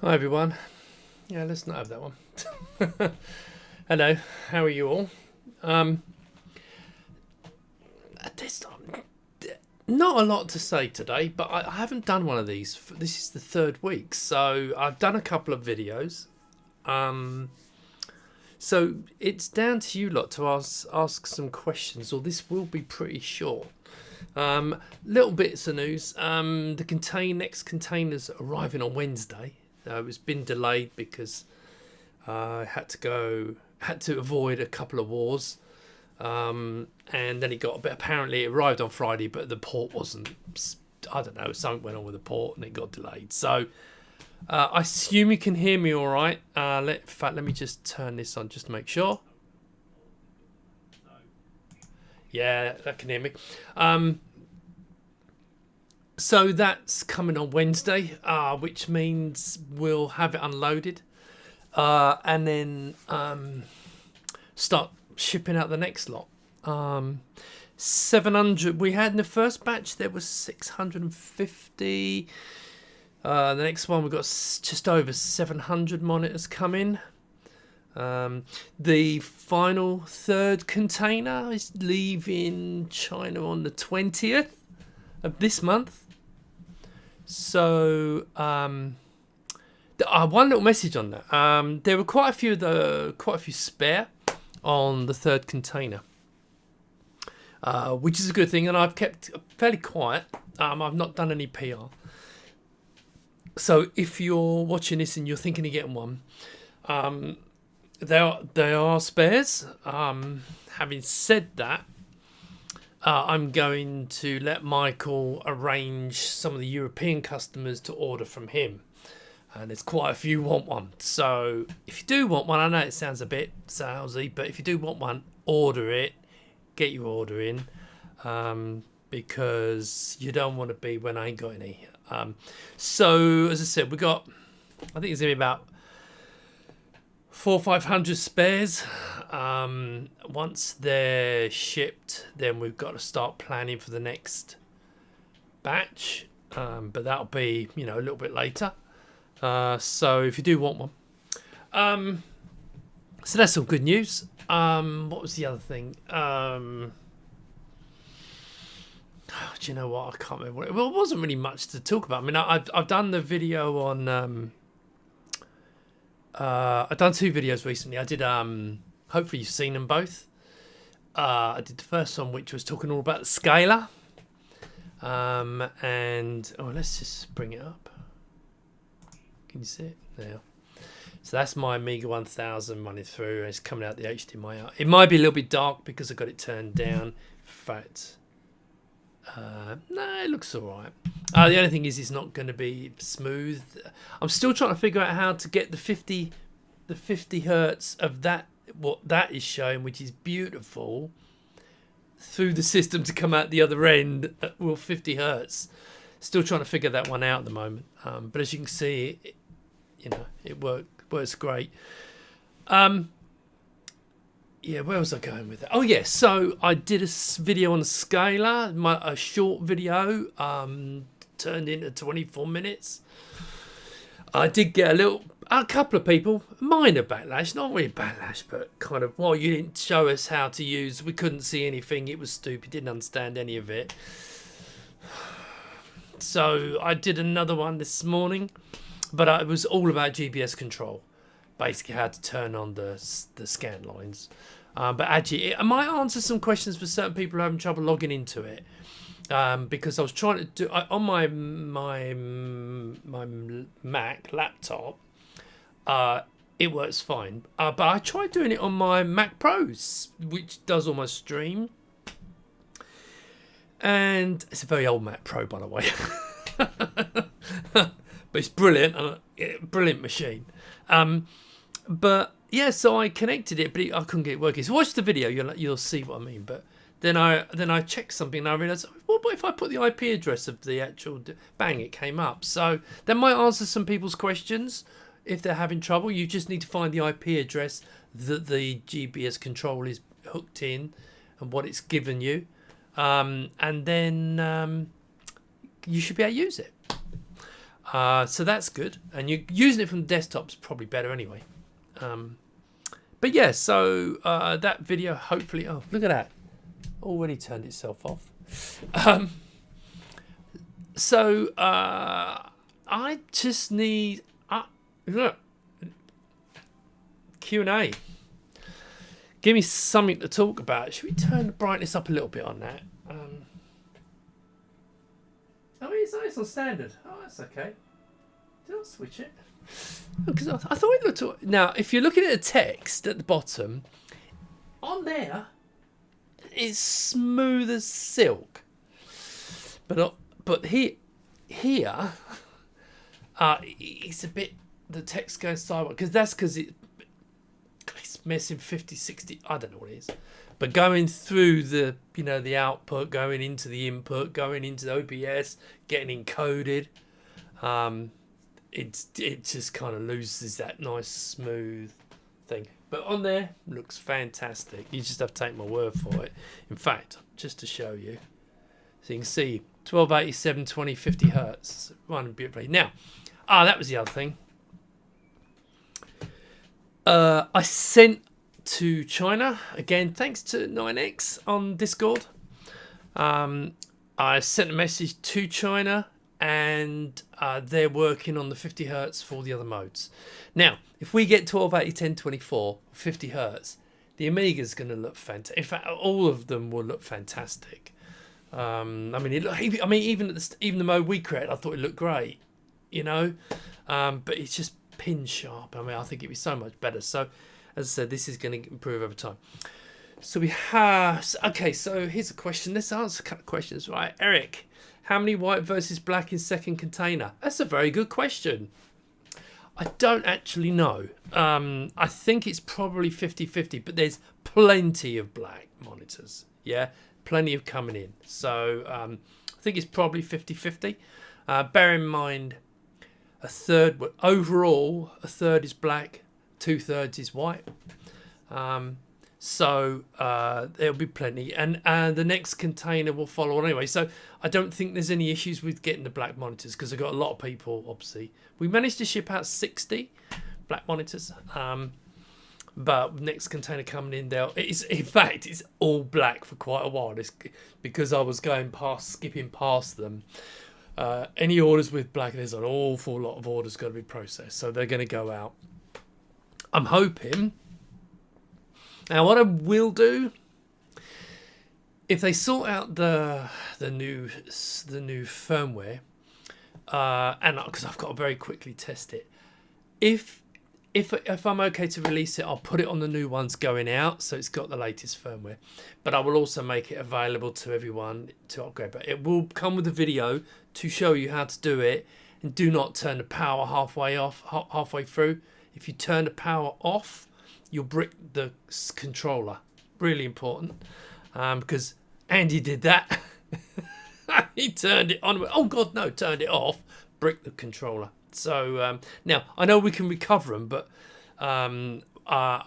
Hi everyone. Yeah, let's not have that one. Hello, how are you all? Um, there's not a lot to say today, but I haven't done one of these. This is the third week, so I've done a couple of videos. Um, so it's down to you lot to ask some questions, or this will be pretty short. Little bits of news. The next container's arriving on Wednesday. It's been delayed because I had to avoid a couple of wars. And then apparently it arrived on Friday, but the port wasn't, I don't know, something went on with the port and it got delayed. So I assume you can hear me all right. In fact, let me just turn this on just to make sure. Yeah, that can hear me. So that's coming on Wednesday, which means we'll have it unloaded and then start shipping out the next lot. 700 we had in the first batch. There was 650. The next one we've got just over 700 monitors coming. The final third container is leaving China on the 20th of this month. So one little message on that. There were quite a few spare on the third container, which is a good thing, and I've kept fairly quiet. I've not done any PR. So if you're watching this and you're thinking of getting one, there are spares. Having said that, I'm going to let Michael arrange some of the European customers to order from him. And there's quite a few want one. So if you do want one, I know it sounds a bit salesy, but if you do want one, order it. Get your order in. Because you don't want to be when I ain't got any. So as I said, I think it's going to be about 400 or 500 spares. Once they're shipped, then we've got to start planning for the next batch. But that'll be, a little bit later. So if you do want one, so that's all good news. What was the other thing? Do you know what? I can't remember. Well, it wasn't really much to talk about. I mean, I've done the video on. I've done two videos recently. I did. Hopefully you've seen them both. I did the first one, which was talking all about the scaler. And let's just bring it up. Can you see it? There. So that's my Amiga 1000 running through. It's coming out the HDMI out. It might be a little bit dark because I got it turned down. In fact, no, it looks all right. The only thing is it's not going to be smooth. I'm still trying to figure out how to get the 50 hertz of that, what that is showing, which is beautiful, through the system to come out the other end at 50 hertz. Still trying to figure that one out at the moment. But as you can see, it works great. Yeah, where was I going with that? Oh, yeah, so I did a video on a scaler, a short video, turned into 24 minutes. I did get a couple of people, minor backlash, not really backlash, but kind of, well, you didn't show us how to use, we couldn't see anything, it was stupid, didn't understand any of it. So I did another one this morning, but it was all about GPS control. Basically how to turn on the scan lines. But actually, it might answer some questions for certain people who are having trouble logging into it. Because I was trying to do on my Mac laptop, it works fine. But I tried doing it on my Mac Pros, which does all my stream. And it's a very old Mac Pro, by the way. But it's brilliant, brilliant machine. But yeah, so I connected it, but I couldn't get it working. So watch the video, you'll see what I mean. But then I checked something and I realised, well, what if I put the IP address of the actual, bang, it came up. So that might answer some people's questions if they're having trouble. You just need to find the IP address that the GPS control is hooked in and what it's given you, and then you should be able to use it. So that's good. And you're using it from the desktop's probably better anyway. But yeah, so that video hopefully... Oh, look at that. Already turned itself off. So I just need... look. Q&A. Give me something to talk about. Should we turn the brightness up a little bit on that? Oh, it's on standard. Oh, that's okay. Did I switch it? Because I thought it looked... Now, if you're looking at the text at the bottom, on there, it's smooth as silk. But here, it's a bit... The text goes sideways. Because it's missing 50, 60... I don't know what it is. But going through the, the output, going into the input, going into the OBS, getting encoded, it just kind of loses that nice smooth thing. But on there, looks fantastic. You just have to take my word for it. In fact, just to show you, so you can see 1287, 20, 50 hertz, running beautifully. Now, that was the other thing. I sent to China again, thanks to 9X on Discord. I sent a message to China, and they're working on the 50 hertz for the other modes. Now, if we get 1280, 1024, 50 hertz, the Amiga's going to look fantastic. In fact, all of them will look fantastic. Even the mode we created, I thought it looked great, but it's just pin sharp. I think it'd be so much better. So, as I said, this is going to improve over time. So we have... Okay, so here's a question. Let's answer a couple of questions, right? Eric, how many white versus black in second container? That's a very good question. I don't actually know. I think it's probably 50-50, but there's plenty of black monitors. Yeah, plenty of coming in. So I think it's probably 50-50. Bear in mind, overall, a third is black, 2/3 is white. So there'll be plenty, and the next container will follow anyway. So I don't think there's any issues with getting the black monitors, because I've got a lot of people. Obviously, we managed to ship out 60 black monitors, but next container coming in, in fact it's all black for quite a while. It's because I was skipping past them. Any orders with black, there's an awful lot of orders got to be processed, so they're going to go out. I'm hoping. Now, what I will do, if they sort out the new firmware, and because I've got to very quickly test it, if I'm okay to release it, I'll put it on the new ones going out, so it's got the latest firmware. But I will also make it available to everyone to upgrade. But it will come with a video to show you how to do it, and do not turn the power halfway through. If you turn the power off, you'll brick the controller. Really important, because Andy did that. He turned it on. Oh God, no! Turned it off. Brick the controller. So now I know we can recover them, but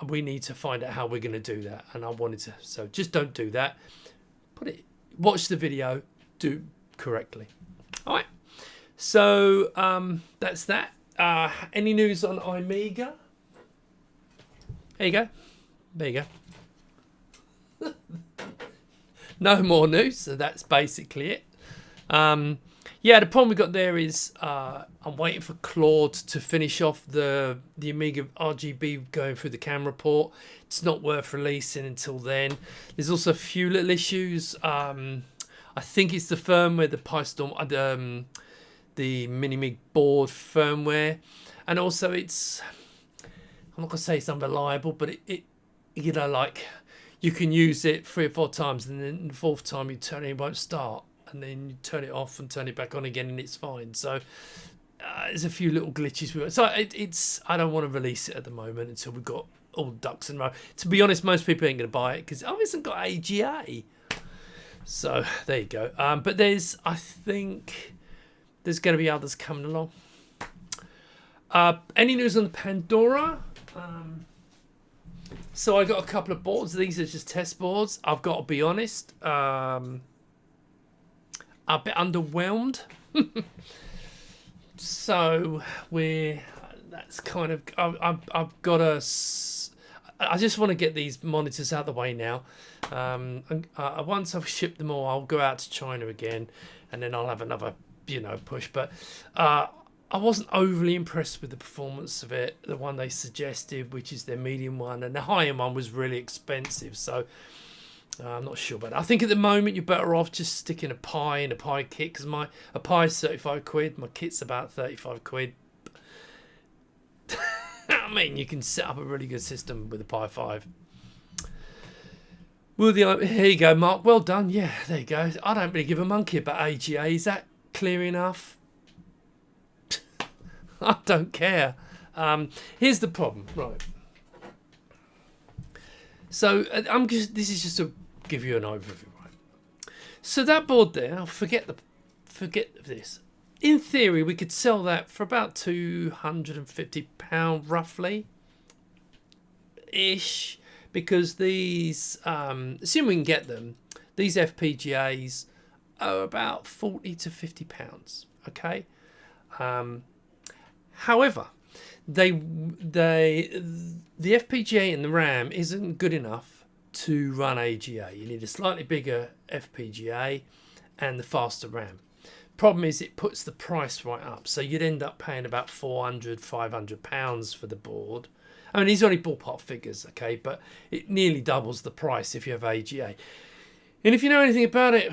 we need to find out how we're going to do that. And I wanted to. So just don't do that. Watch the video. Do correctly. All right. So that's that. Any news on Amiga? There you go. There you go. No more news. So that's basically it. Yeah, the problem we got there is I'm waiting for Claude to finish off the Amiga RGB going through the camera port. It's not worth releasing until then. There's also a few little issues. I think it's the firmware, the PyStorm, the Minimig board firmware, and also it's, I'm not gonna say it's unreliable, but it like you can use it 3 or 4 times, and then the 4th time you turn it, it won't start, and then you turn it off and turn it back on again, and it's fine. So there's a few little glitches with it. So it's I don't want to release it at the moment until we've got all ducks in a row. To be honest, most people ain't gonna buy it because it hasn't got AGA. So there you go. But I think there's going to be others coming along. Any news on the Pandora? So I got a couple of boards. These are just test boards. I've got to be honest. A bit underwhelmed. So that's kind of, I've got to, I just want to get these monitors out of the way now. Once I've shipped them all, I'll go out to China again, and then I'll have another, push. But I wasn't overly impressed with the performance of it. The one they suggested, which is their medium one, and the high-end one was really expensive. So I'm not sure about it. I think at the moment you're better off just sticking a Pi in a Pi kit, because a Pi is 35 quid. My kit's about 35 quid. I mean, you can set up a really good system with a Pi 5. Here you go, Mark. Well done. Yeah, there you go. I don't really give a monkey about AGA. Is that clear enough? I don't care. Here's the problem, right? So this is just to give you an overview, right? So that board there, forget this. In theory, we could sell that for about £250 roughly, ish, because these, assuming we can get them, these FPGAs are about £40 to £50. Okay. However, the FPGA and the RAM isn't good enough to run AGA. You need a slightly bigger FPGA and the faster RAM. Problem is, it puts the price right up, so you'd end up paying about £400-500 for the board. I mean, these are only ballpark figures, okay, but it nearly doubles the price if you have AGA. And if you know anything about it,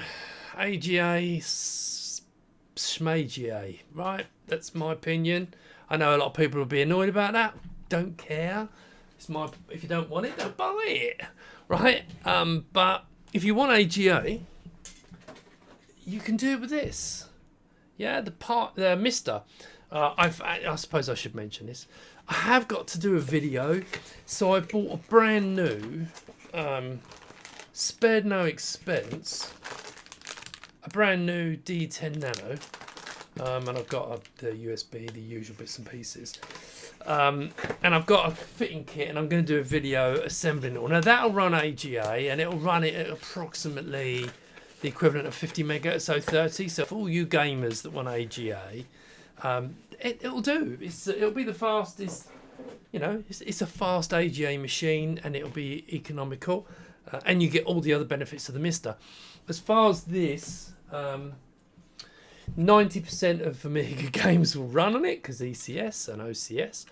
AGA, schmaga, right? That's my opinion. I know a lot of people will be annoyed about that. Don't care. If you don't want it, don't buy it, right? But if you want AGA, you can do it with this. Yeah, the Mister. I suppose I should mention this. I have got to do a video, so I bought a brand new, spared no expense, a brand new D10 Nano. And I've got the USB, the usual bits and pieces. And I've got a fitting kit, and I'm going to do a video assembling it all. Now, that'll run AGA, and it'll run it at approximately the equivalent of 50 megahertz, so 30. So for all you gamers that want AGA, it'll do. It'll be the fastest, it's a fast AGA machine, and it'll be economical. And you get all the other benefits of the Mister. As far as this... 90% of Amiga games will run on it because ECS and OCS.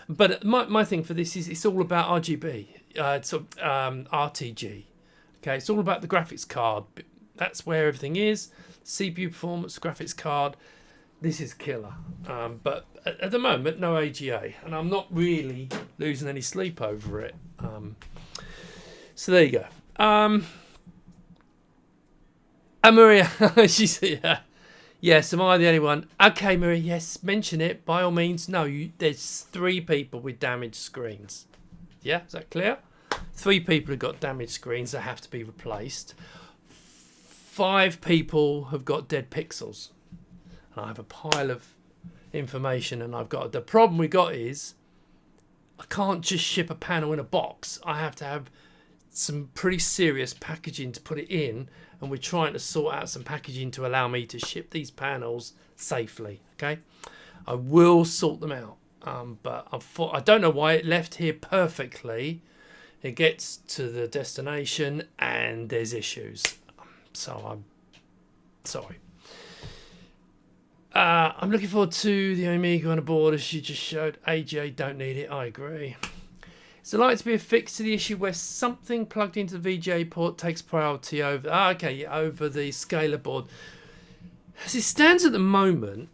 But my thing for this is it's all about RGB. It's RTG. Okay, it's all about the graphics card. That's where everything is. CPU performance, graphics card. This is killer. But at the moment, no AGA, and I'm not really losing any sleep over it. So there you go. Maria, she said, yes, am I the only one? Okay, Maria, yes, mention it, by all means. No, there's 3 people with damaged screens. Yeah, is that clear? 3 people have got damaged screens that have to be replaced. 5 people have got dead pixels. And I have a pile of information, and the problem we got is I can't just ship a panel in a box. I have to have some pretty serious packaging to put it in, and we're trying to sort out some packaging to allow me to ship these panels safely. Okay, I will sort them out, but I don't know why it left here perfectly. It gets to the destination and there's issues, so I'm sorry. I'm looking forward to the Amiga on a board, as you just showed. AJ, don't need it. I agree. So likely to be a fix to the issue where something plugged into the VGA port takes priority over over the scaler board. As it stands at the moment,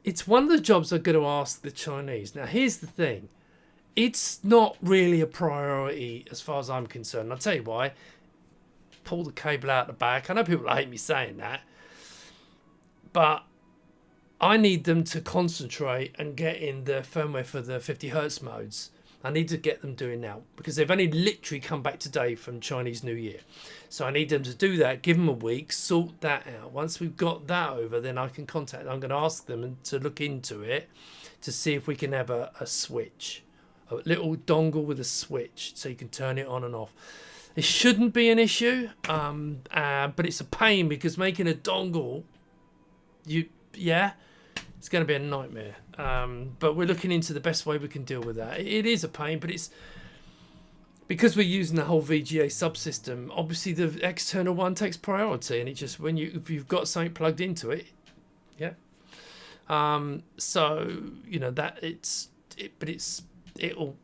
it's one of the jobs I'm going to ask the Chinese. Now, here's the thing. It's not really a priority as far as I'm concerned. I'll tell you why. Pull the cable out the back. I know people hate me saying that, but I need them to concentrate and get in the firmware for the 50 hertz modes. I need to get them doing now because they've only literally come back today from Chinese New Year. So I need them to do that, give them a week, sort that out. Once we've got that over, then I can contact them. I'm going to ask them to look into it to see if we can have a switch, a little dongle with a switch so you can turn it on and off. It shouldn't be an issue, but it's a pain because making a dongle Yeah, it's going to be a nightmare. But we're looking into the best way we can deal with that. It is a pain, but it's because we're using the whole VGA subsystem. Obviously, the external one takes priority, and it just if you've got something plugged into it, yeah. So that it'll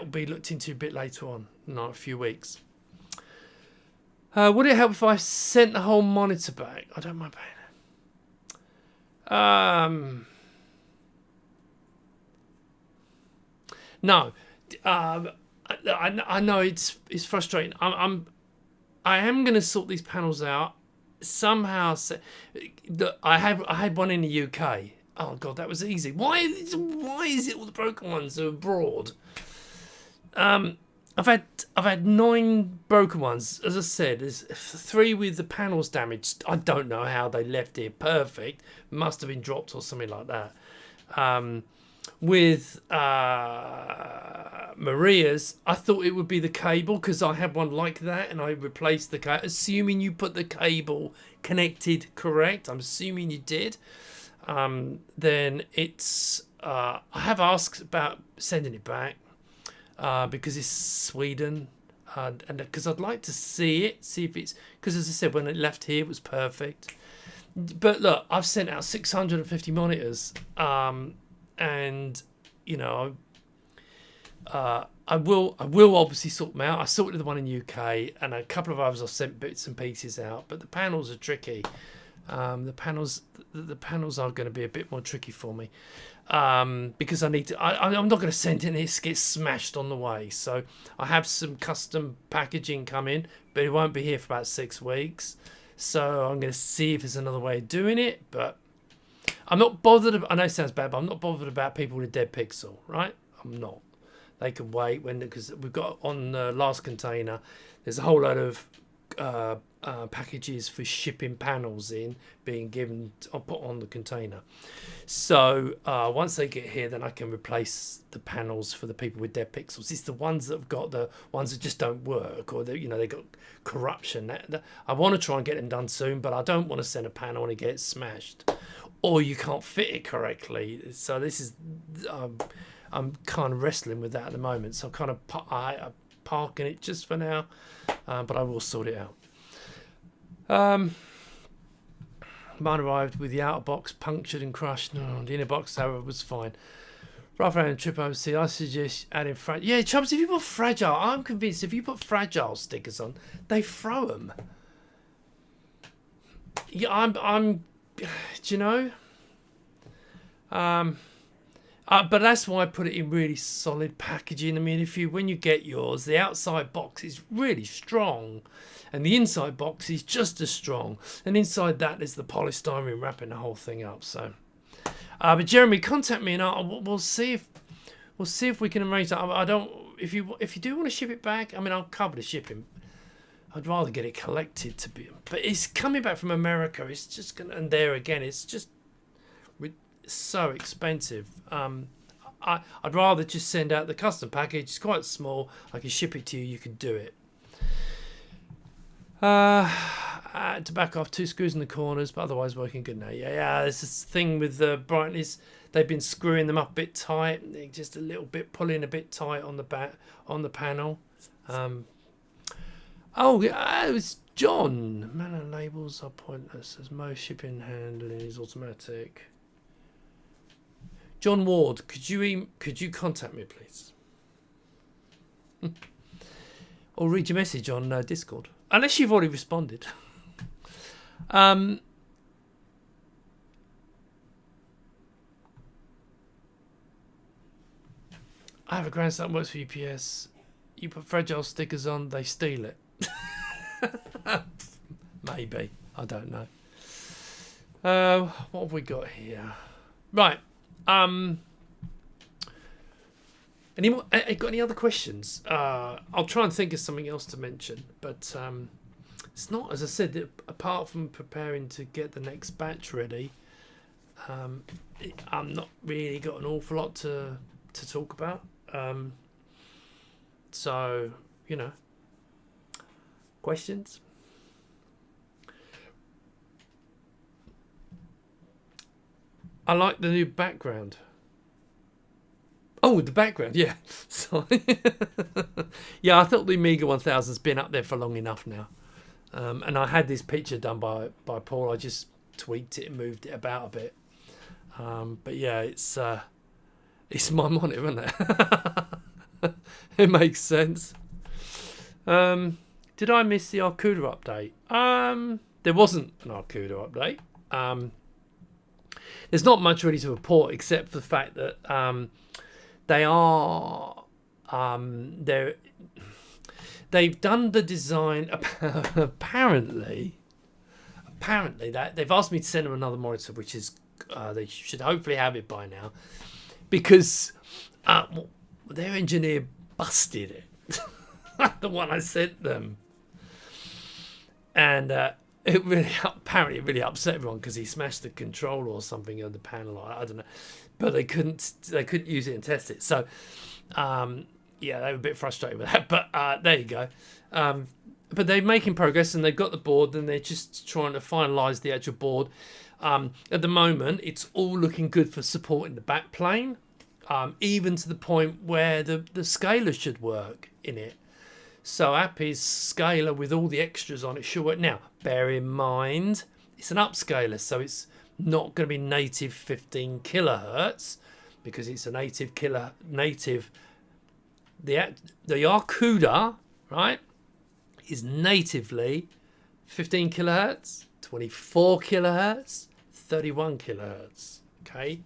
be looked into a bit later on, not a few weeks. Would it help if I sent the whole monitor back? I don't mind paying it. No. I know it's frustrating. I am going to sort these panels out somehow. I had one in the UK. Oh god, that was easy. Why is it all the broken ones are abroad? I've had 9 broken ones. As I said, there's 3 with the panels damaged. I don't know how they left it perfect. Must have been dropped or something like that. With Maria's, I thought it would be the cable because I had one like that, and I replaced the cable. Assuming you put the cable connected correct, I'm assuming you did. Then it's I have asked about sending it back because it's Sweden, and because I'd like to see if it's, because as I said, when it left here it was perfect. But look, I've sent out 650 monitors, and I will obviously sort them out. I sorted the one in UK, and a couple of others I've sent bits and pieces out, but the panels are tricky. The panels are going to be a bit more tricky for me, because I need to. I'm not going to send it and it gets smashed on the way. So I have some custom packaging coming, but it won't be here for about 6 weeks. So I'm going to see if there's another way of doing it, but I'm not bothered. I know it sounds bad, but I'm not bothered about people with a dead pixel, right? I'm not. They can wait because we've got on the last container. There's a whole load of packages for shipping panels in being given or put on the container. So once they get here, then I can replace the panels for the people with dead pixels. It's the ones that have got the ones that just don't work, or they got corruption. I want to try and get them done soon, but I don't want to send a panel and it gets smashed, or you can't fit it correctly. So this is I'm kind of wrestling with that at the moment. So I'm kind of parking it just for now, but I will sort it out. Mine arrived with the outer box punctured and crushed. No, the inner box, however, was fine. Rather than a trip overseas, I suggest adding fragile. Yeah, Chubbs, if you put fragile, I'm convinced if you put fragile stickers on, they throw them. Yeah, I'm. Do you know? But that's why I put it in really solid packaging. I mean, when you get yours, the outside box is really strong, and the inside box is just as strong. And inside that is the polystyrene wrapping the whole thing up. So, but Jeremy, contact me, and we'll see if we can arrange that. I don't. If you do want to ship it back, I mean, I'll cover the shipping. I'd rather get it collected but it's coming back from America. It's just gonna, and there again, it's just so expensive. I'd rather just send out the custom package. It's quite small. I can ship it to you. You can do it. To back off 2 screws in the corners, but otherwise working good now. Yeah. There's this thing with the brightness. They've been screwing them up a bit tight. They're just a little bit pulling a bit tight on the panel. It was John. Manner labels are pointless as most shipping handling is automatic. John Ward, could you contact me, please? Or read your message on Discord, unless you've already responded. I have a grandson that works for UPS. You put fragile stickers on, they steal it. Maybe, I don't know. What have we got here? Right. Any more? Got any other questions? I'll try and think of something else to mention, but it's not, as I said, apart from preparing to get the next batch ready. I'm not really got an awful lot to talk about. So questions. I like the new background. Oh, the background, yeah. Sorry. Yeah, I thought the Amiga 1000's been up there for long enough now. And I had this picture done by Paul. I just tweaked it and moved it about a bit. But yeah, it's my monitor, isn't it? It makes sense. Did I miss the Arcuda update? There wasn't an Arcuda update. There's not much really to report except for the fact that they are they've done the design apparently that they've asked me to send them another monitor, which is they should hopefully have it by now, because their engineer busted it. The one I sent them, and it really upset everyone because he smashed the controller or something on the panel. I don't know, but they couldn't use it and test it. So yeah, they were a bit frustrated with that. But there you go. But they're making progress and they've got the board and they're just trying to finalise the actual board. At the moment, it's all looking good for supporting the back plane, even to the point where the scaler should work in it. So Appy's scaler with all the extras on it should work. Now, bear in mind, it's an upscaler, so it's not going to be native 15 kilohertz because it's a native the Arcuda, right, is natively 15 kilohertz, 24 kilohertz, 31 kilohertz. Okay.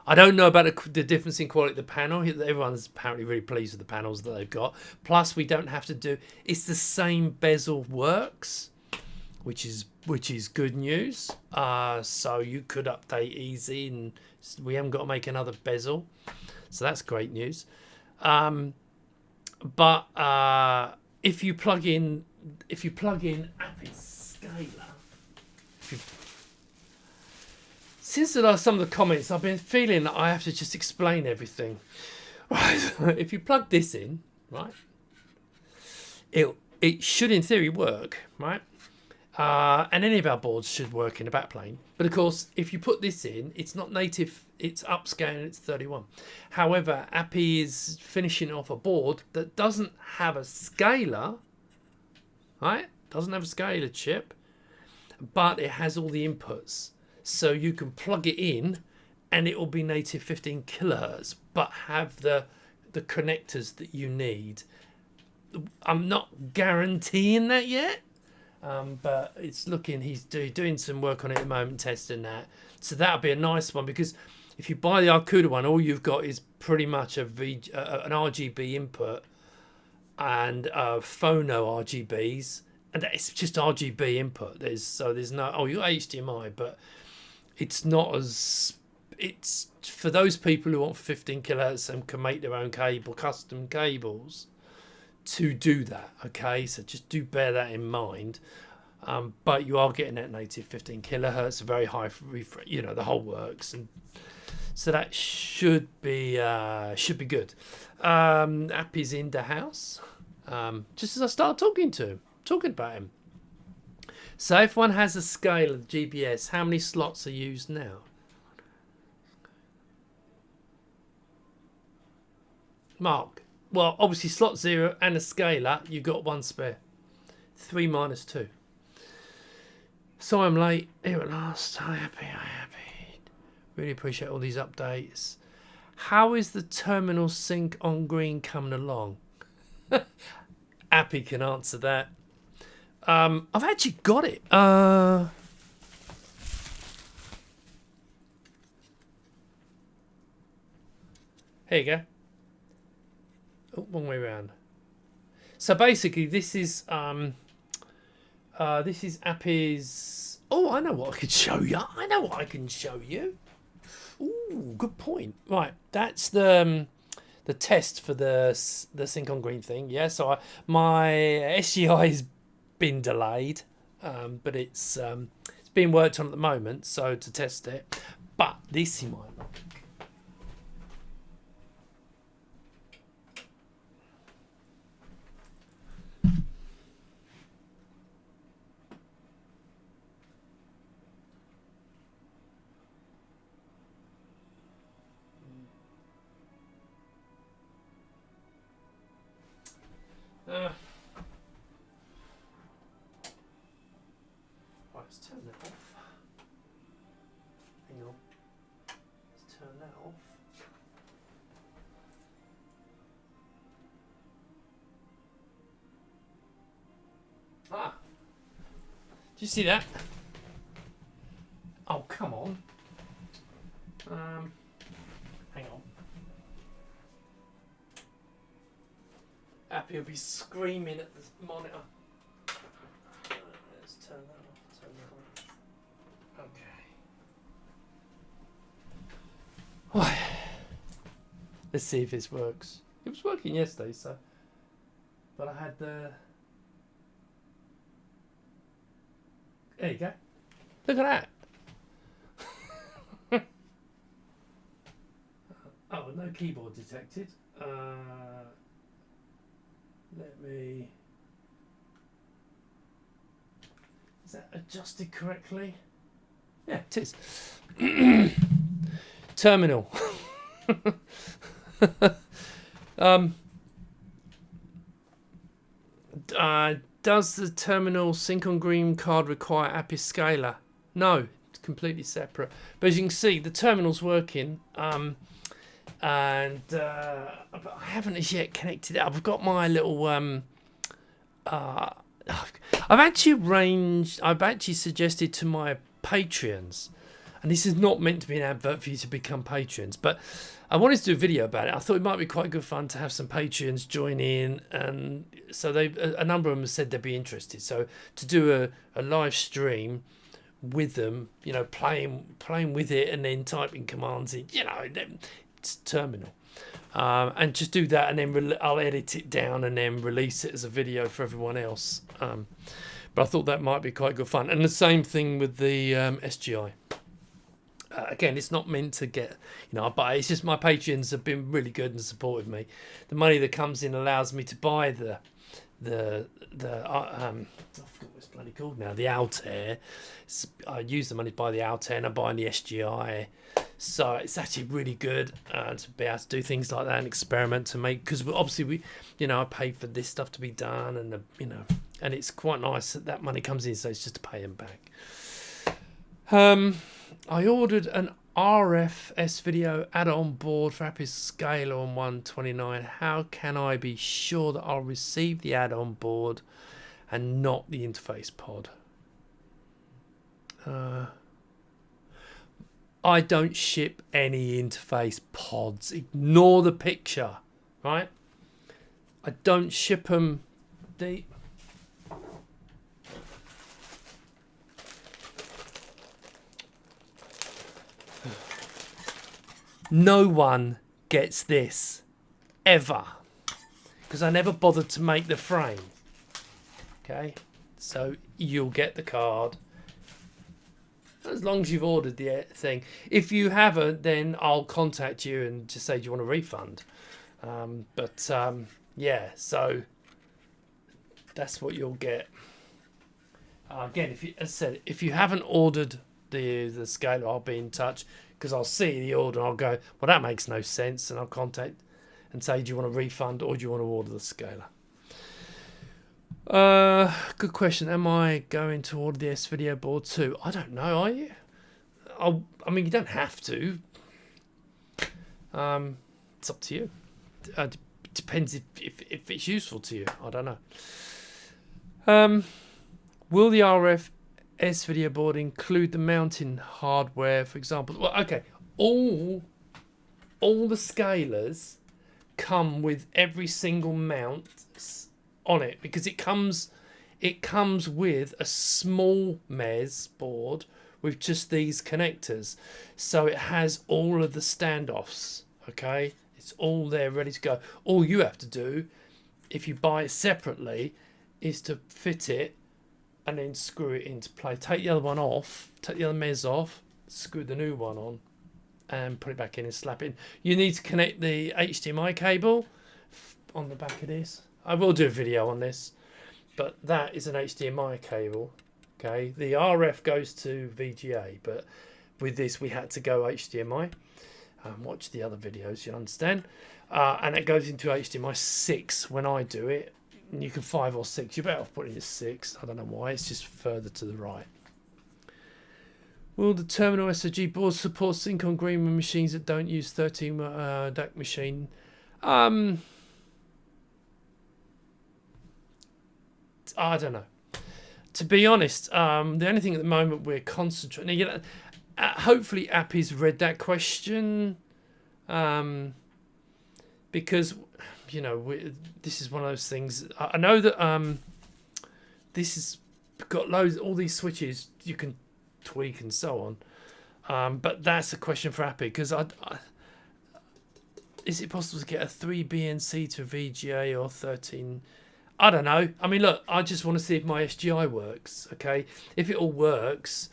I don't know about the difference in quality of the panel. Everyone's apparently really pleased with the panels that they've got. Plus, we don't have to do. It's the same bezel works, which is good news. So you could update easy, and we haven't got to make another bezel. So that's great news. But if you plug in Appy's scaler, since there are some of the comments, I've been feeling that I have to just explain everything. Right? If you plug this in, right, it should in theory work, right? And any of our boards should work in a backplane. But of course, if you put this in, it's not native. It's upscaling. It's 31. However, Appy is finishing off a board that doesn't have a scaler, right? Doesn't have a scaler chip, but it has all the inputs. So you can plug it in and it will be native 15 kilohertz, but have the connectors that you need. I'm not guaranteeing that yet, but it's looking, he's doing some work on it at the moment, testing that. So that'll be a nice one, because if you buy the Arcuda one, all you've got is pretty much an RGB input and phono RGBs, and it's just RGB input. There's no, you got HDMI, but it's not as, it's for those people who want 15 kilohertz and can make their own custom cables to do that. Okay, so just do bear that in mind. But you are getting that native 15 kilohertz, very high, the whole works, and so that should be good. Appy's in the house. Just as I start talking about him. So if one has a scale of GBS, how many slots are used now? Mark. Well, obviously slot 0 and a scaler, you've got one spare. 3 minus 2. So I'm late. Here at last. I'm happy. Really appreciate all these updates. How is the terminal sync on green coming along? Appy can answer that. I've actually got it. Here you go. Oh, wrong way around. So basically, this is Appy's. Oh, I know what I can show you. Ooh, good point. Right, that's the test for the sync on green thing. Yeah, so my SGI has been delayed, but it's being worked on at the moment. So to test it, but this you might like. Right, let's turn that off. Hang on. Let's turn that off. Ah! Do you see that? Oh, come on. Hang on. Happy will be screaming at the monitor. Let's turn that off. Turn that on. Okay. Right. Let's see if this works. It was working yesterday, so. But I had the. There you go. Look at that. Oh, no keyboard detected. Let me. Is that adjusted correctly? Yeah, it is. Terminal. Does the terminal sync on green card require API scaler? No, it's completely separate. But as you can see, the terminal's working. But I haven't as yet connected it up. I've got my little I've actually suggested to my Patreons, and this is not meant to be an advert for you to become Patreons, but I wanted to do a video about it. I thought it might be quite good fun to have some Patreons join in, and so a number of them said they'd be interested. So to do a live stream with them, you know, playing with it and then typing commands in, you know, it's terminal. And just do that, and then I'll edit it down and then release it as a video for everyone else. But I thought that might be quite good fun. And the same thing with the SGI. Again, it's not meant to get, you know, but it's just my Patreons have been really good and supported me. The money that comes in allows me to buy I forgot what it's bloody called now, the Altair. I use the money to buy the Altair, and I'm buying the SGI. So it's actually really good to be able to do things like that and experiment to make, because obviously I paid for this stuff to be done, and and it's quite nice that money comes in, so it's just to pay them back. I ordered an RF video add-on board for Apple's Scaler on 129. How can I be sure that I'll receive the add-on board and not the interface pod? I don't ship any interface pods. Ignore the picture, right? I don't ship them. No one gets this ever, because I never bothered to make the frame. Okay, so you'll get the card as long as you've ordered the thing. If you haven't, then I'll contact you and just say, do you want a refund? Yeah, so that's what you'll get. Again, as I said, if you haven't ordered the scaler, I'll be in touch, because I'll see the order and I'll go, well, that makes no sense, and I'll contact and say, do you want a refund or do you want to order the scaler? Good question. Am I going to order the S-Video board too? I don't know. Are you? I mean, you don't have to. It's up to you. Depends if it's useful to you. I don't know. Will the RF S-Video board include the mounting hardware, for example? Well, okay. All the scalers come with every single mount on it, because it comes with a small MES board with just these connectors, so it has all of the standoffs. Okay, it's all there ready to go. All you have to do, if you buy it separately, is to fit it and then screw it into place. Take the other one off, take the other MES off, screw the new one on, and put it back in and slap it in. You need to connect the HDMI cable on the back of this. I will do a video on this, but that is an HDMI cable. Okay, the RF goes to VGA, but with this we had to go HDMI. Watch the other videos, you understand. And it goes into HDMI 6 when I do it. You can 5 or 6. You're better off putting it 6. I don't know why. It's just further to the right. Will the terminal SOG board support sync on Greenman machines that don't use 13 DAC machine? I don't know. To be honest, the only thing at the moment we're concentrating. You know, hopefully, Appy's read that question, because you know this is one of those things. I know that this has got loads, all these switches you can tweak and so on, but that's a question for Appy, because is it possible to get a 3 BNC to VGA or 13? I don't know. I mean, look, I just want to see if my SGI works. Okay, if it all works,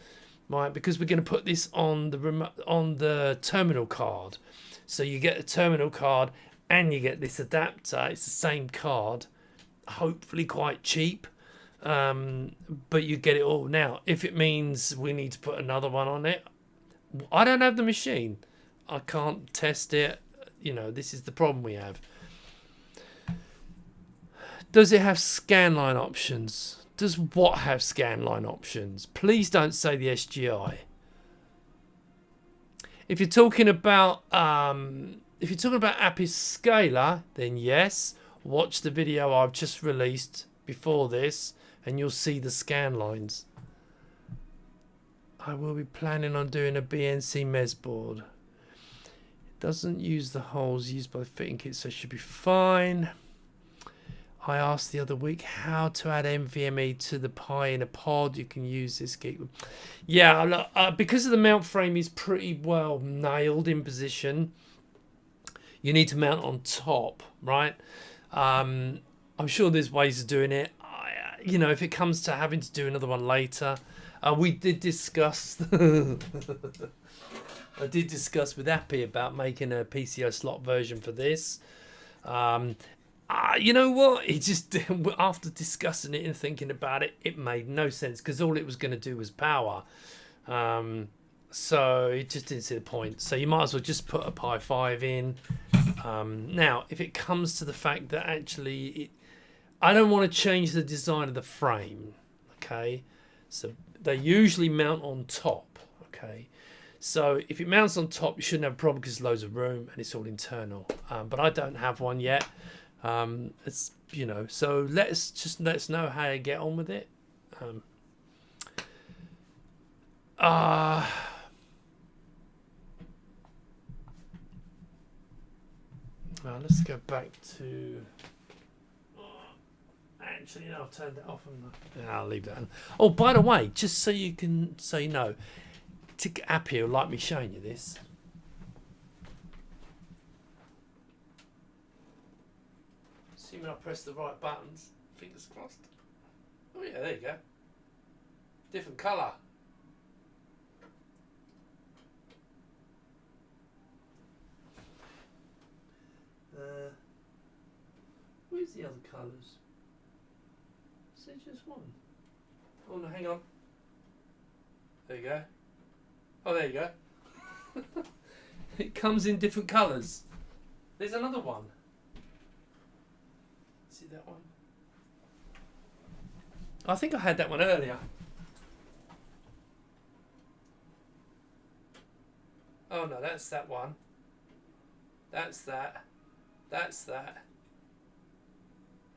because we're going to put this on the terminal card, so you get a terminal card and you get this adapter. It's the same card, hopefully quite cheap, but you get it all. Now, if it means we need to put another one on it, I don't have the machine. I can't test it. You know, this is the problem we have. Does it have scanline options? Does what have scanline options? Please don't say the SGI. If you're talking about Appy's scaler, then yes, watch the video I've just released before this, and you'll see the scan lines. I will be planning on doing a BNC MES board. It doesn't use the holes used by the fitting kit, so it should be fine. I asked the other week how to add NVMe to the Pi in a pod. You can use this geek. Yeah, look, because of the mount frame is pretty well nailed in position, you need to mount on top, right? I'm sure there's ways of doing it. You know, if it comes to having to do another one later, we did discuss. I did discuss with Appy about making a PCO slot version for this. You know what? It just, after discussing it and thinking about it, it made no sense, because all it was going to do was power. So it just didn't see the point. So you might as well just put a Pi 5 in. Now, if it comes to the fact that actually, I don't want to change the design of the frame. Okay, so they usually mount on top. Okay, so if it mounts on top, you shouldn't have a problem because there's loads of room and it's all internal. But I don't have one yet. It's, you know, so let us know how you get on with it. Well, let's go back to. Actually, no, I've turned it off. I'll leave that. Oh, by the way, just so you can say no, to Appy will like me showing you this. Assuming I press the right buttons, fingers crossed. Oh yeah, there you go. Different colour. Where's the other colours? Is there just one? Oh no, hang on. There you go. Oh, there you go. It comes in different colours. There's another one. See that one? I think I had that one earlier. Oh no, that's that one. That's that. That's that.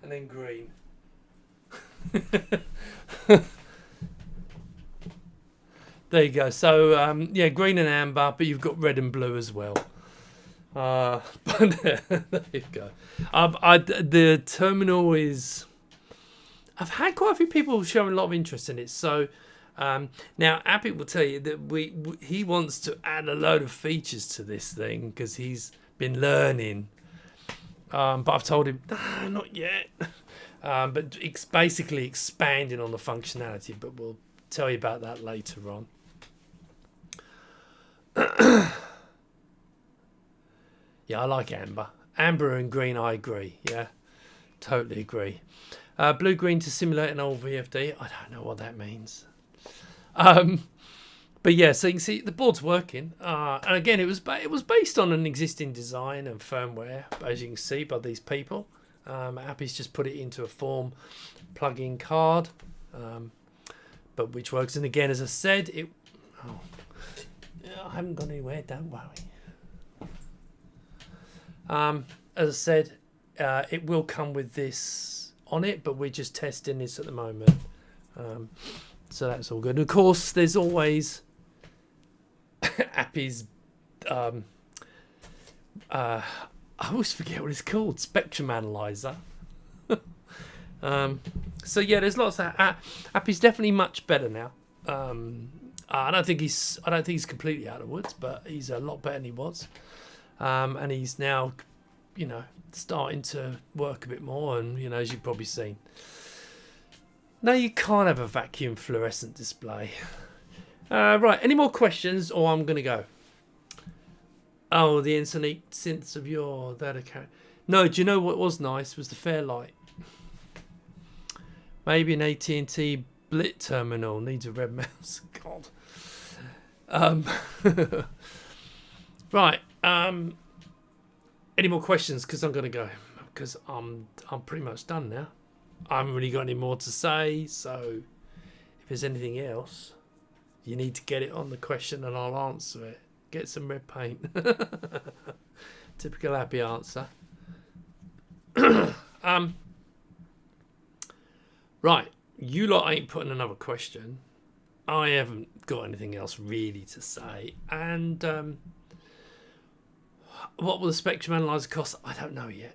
And then green. There you go. So yeah, green and amber, but you've got red and blue as well. But there you go. The terminal is. I've had quite a few people showing a lot of interest in it. So now Appy will tell you that he wants to add a load of features to this thing because he's been learning. But I've told him not yet. But it's basically expanding on the functionality. But we'll tell you about that later on. Yeah, I like amber. Amber and green, I agree. Yeah, totally agree. Blue-green to simulate an old VFD. I don't know what that means. But yeah, so you can see the board's working. And again, it was based on an existing design and firmware, as you can see by these people. Appy's just put it into a form plug-in card, but which works. And again, as I said, I haven't gone anywhere, don't worry. As I said, it will come with this on it, but we're just testing this at the moment. So that's all good. And of course, there's always Appy's I always forget what it's called, spectrum analyzer. So yeah, there's lots of Appy's definitely much better now. I don't think he's completely out of the woods, but he's a lot better than he was. And he's now, starting to work a bit more. And as you've probably seen, now you can't have a vacuum fluorescent display. Right, any more questions, or I'm gonna go. Oh, the instant synths of your that account. No, do you know what was nice was the Fairlight. Maybe an AT&T Blit terminal needs a red mouse. God. Right. Any more questions? Because I'm gonna go. Because I'm pretty much done now. I haven't really got any more to say. So if there's anything else, you need to get it on the question and I'll answer it. Get some red paint. Typical Appy answer. Right, you lot ain't putting another question. I haven't got anything else really to say. And what will the spectrum analyzer cost? I don't know yet.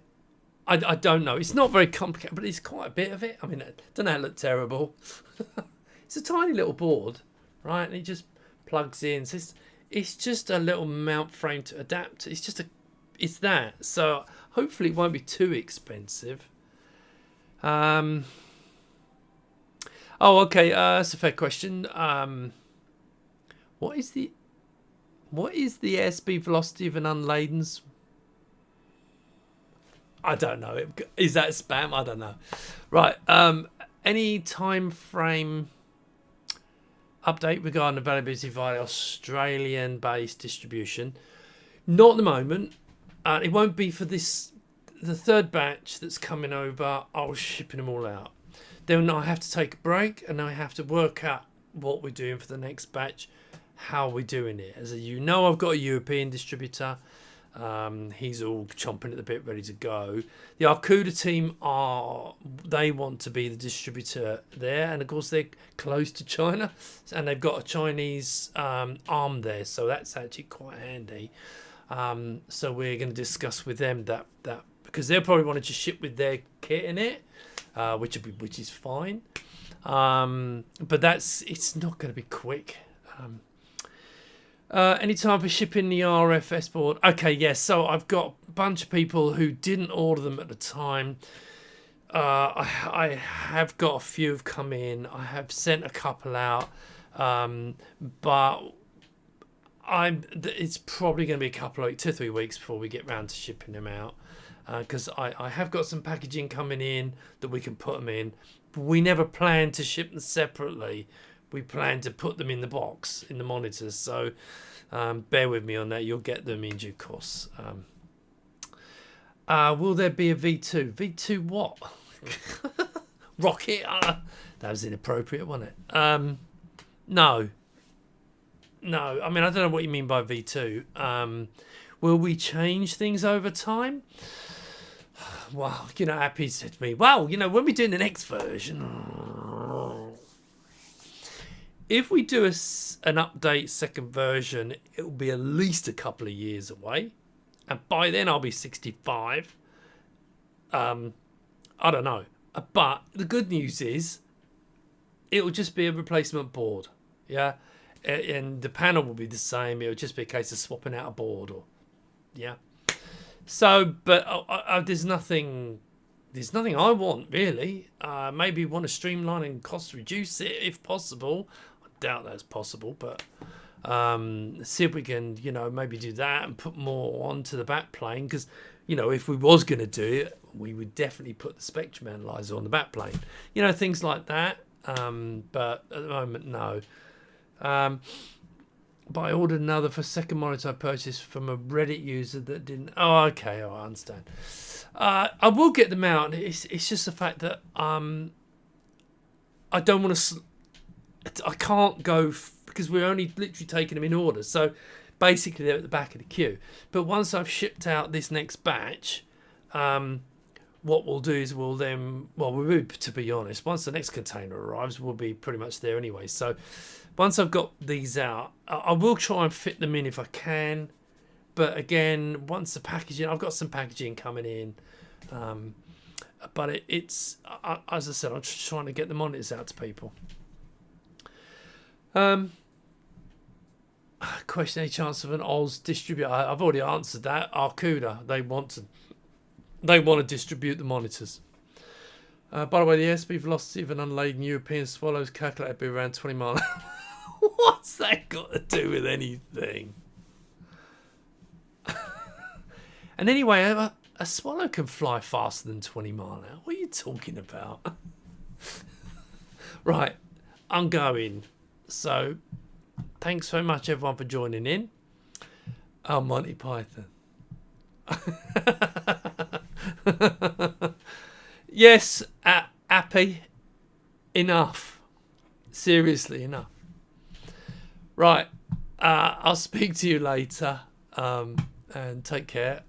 I don't know. It's not very complicated, but it's quite a bit of it. I mean, I don't know how it looked terrible. It's a tiny little board, right? And it just plugs in. So it's just a little mount frame to adapt. It's that. So hopefully it won't be too expensive. Oh, okay. That's a fair question. What is the airspeed velocity of an unladen? I don't know. Is that spam? I don't know. Right. Any time frame update regarding availability via Australian-based distribution? Not at the moment. It won't be for this. The third batch that's coming over, I was shipping them all out. Then I have to take a break and I have to work out what we're doing for the next batch, how we're doing it. As you know, I've got a European distributor. He's all chomping at the bit, ready to go. The Arcuda team they want to be the distributor there, and of course they're close to China, and they've got a Chinese arm there, so that's actually quite handy. So we're going to discuss with them that because they'll probably want to just ship with their kit in it, which is fine. But it's not going to be quick. Any time for shipping the RFS board? Okay, yes. So I've got a bunch of people who didn't order them at the time. I have got a few have come in. I have sent a couple out, but it's probably going to be a couple of 2-3 weeks before we get round to shipping them out. Because I have got some packaging coming in that we can put them in. But we never planned to ship them separately. We plan to put them in the box, in the monitors. So bear with me on that. You'll get them in due course. Will there be a V2? V2 what? Rocket? That was inappropriate, wasn't it? No. I mean, I don't know what you mean by V2. Will we change things over time? Well, Appy said to me, well, when we're doing the next version... If we do an update second version, it will be at least a couple of years away. And by then I'll be 65. I don't know. But the good news is it will just be a replacement board. Yeah. And the panel will be the same. It'll just be a case of swapping out a board. Yeah. So, but there's nothing I want really. Maybe want to streamline and cost reduce it if possible. Doubt that's possible, but see if we can maybe do that and put more onto the back plane, because if we was going to do it, we would definitely put the spectrum analyzer on the back plane, things like that. But at the moment, no. But I ordered another for second monitor I purchased from a Reddit user that didn't. Oh, okay, I understand. I will get them out. It's just the fact that I don't want to. I can't go because we're only literally taking them in order. So basically, they're at the back of the queue. But once I've shipped out this next batch, what we'll do is we'll to be honest, once the next container arrives, we'll be pretty much there anyway. So once I've got these out, I will try and fit them in if I can. But again, once the packaging, I've got some packaging coming in. But it's as I said, I'm just trying to get the monitors out to people. Question: any chance of an Oz distributor? I've already answered that. Arcuda, they want to distribute the monitors. By the way, the airspeed velocity of an unladen European swallow is calculated to be around 20 miles. What's that got to do with anything? And anyway, a swallow can fly faster than 20 miles an hour. What are you talking about? Right, I'm going. So, thanks very much, everyone, for joining in. Oh, Monty Python. Yes, Appy. Enough. Seriously, enough. Right, I'll speak to you later. And take care.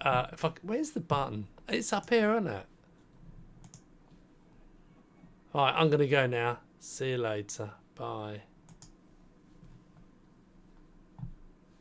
Where's the button? It's up here, isn't it? Alright, I'm going to go now. See you later. Bye.